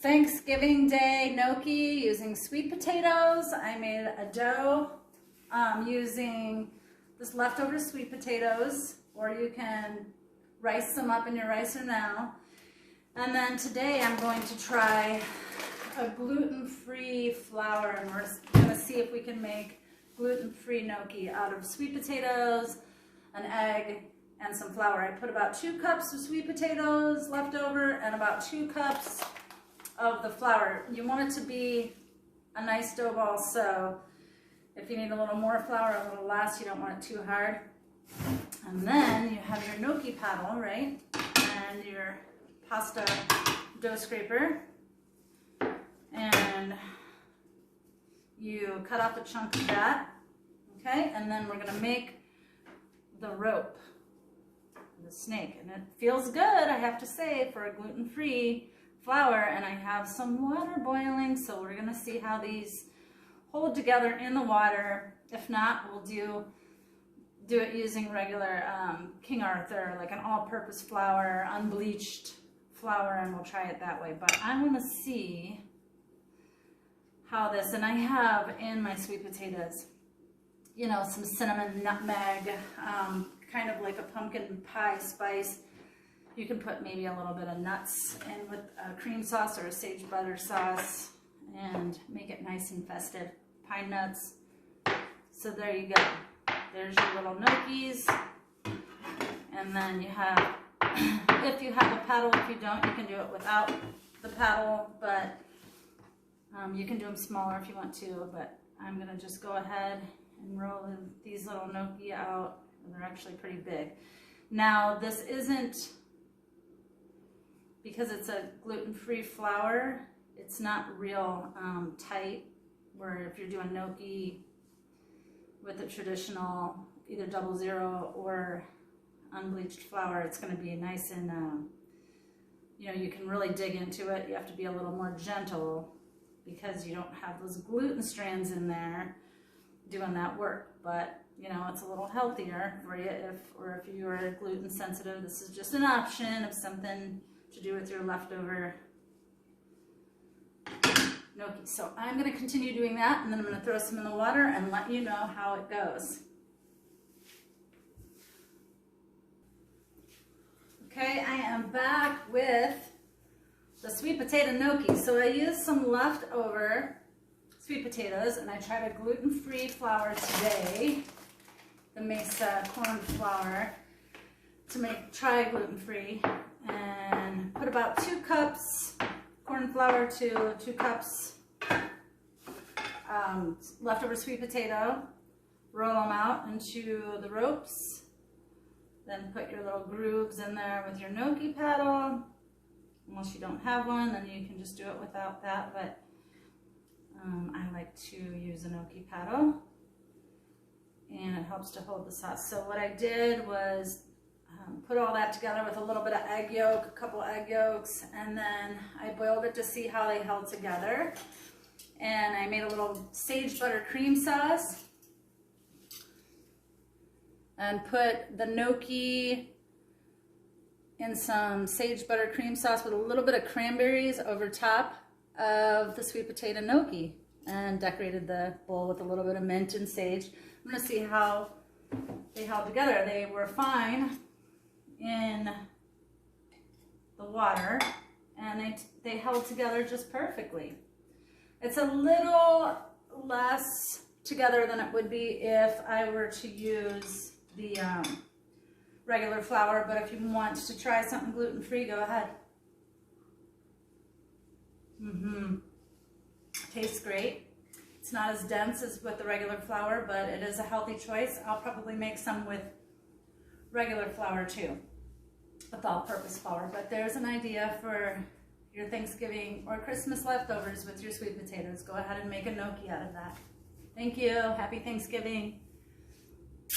Thanksgiving Day gnocchi using sweet potatoes. I made a dough using this leftover sweet potatoes, or you can rice them up in your ricer now. And then today I'm going to try a gluten-free flour, and we're going to see if we can make gluten-free gnocchi out of sweet potatoes, an egg, and some flour. I put about 2 cups of sweet potatoes left over and about 2 cups of the flour. You want it to be a nice dough ball, so if you need a little more flour, a little less, you don't want it too hard. And then you have your gnocchi paddle, right? And your pasta dough scraper. And you cut off a chunk of that, okay? And then we're gonna make the rope, the snake. And it feels good, I have to say, for a gluten-free flour. And I have some water boiling, so we're gonna see how these hold together in the water. If not, we'll do it using regular King Arthur, like an all-purpose flour, unbleached flour, and we'll try it that way. But I'm gonna see how this, and I have in my sweet potatoes, you know, some cinnamon, nutmeg, kind of like a pumpkin pie spice. You can put maybe a little bit of nuts in with a cream sauce or a sage butter sauce and make it nice and festive. Pine nuts. So there you go. There's your little gnocchis. And then you have, if you have a paddle, if you don't, you can do it without the paddle, but you can do them smaller if you want to. But I'm gonna just go ahead and roll these little gnocchi out. They're actually pretty big. Now this isn't, because it's a gluten-free flour, it's not real tight, where if you're doing gnocchi with a traditional either 00 or unbleached flour, it's going to be nice and you know, you can really dig into it. You have to be a little more gentle because you don't have those gluten strands in there doing that work. But you know, it's a little healthier for you if you are gluten sensitive. This is just an option of something to do with your leftover gnocchi. So I'm going to continue doing that, and then I'm going to throw some in the water and let you know how it goes. Okay, I am back with the sweet potato gnocchi. So I used some leftover sweet potatoes, and I tried a gluten-free flour today, the Mesa corn flour, to try gluten-free, and put about 2 cups corn flour to 2 cups leftover sweet potato. Roll them out into the ropes, then put your little grooves in there with your gnocchi paddle. Unless you don't have one, then you can just do it without that, but I like to use a gnocchi paddle, and it helps to hold the sauce. So what I did was put all that together with a little bit of egg yolk, a couple egg yolks, and then I boiled it to see how they held together. And I made a little sage butter cream sauce and put the gnocchi in some sage butter cream sauce with a little bit of cranberries over top of the sweet potato gnocchi, and decorated the bowl with a little bit of mint and sage. I'm gonna see how they held together. They were fine in the water, and they held together just perfectly. It's a little less together than it would be if I were to use the regular flour, but if you want to try something gluten-free, go ahead. Tastes great. It's not as dense as with the regular flour, but it is a healthy choice. I'll probably make some with regular flour too, with all-purpose flour. But there's an idea for your Thanksgiving or Christmas leftovers with your sweet potatoes. Go ahead and make a gnocchi out of that. Thank you. Happy Thanksgiving.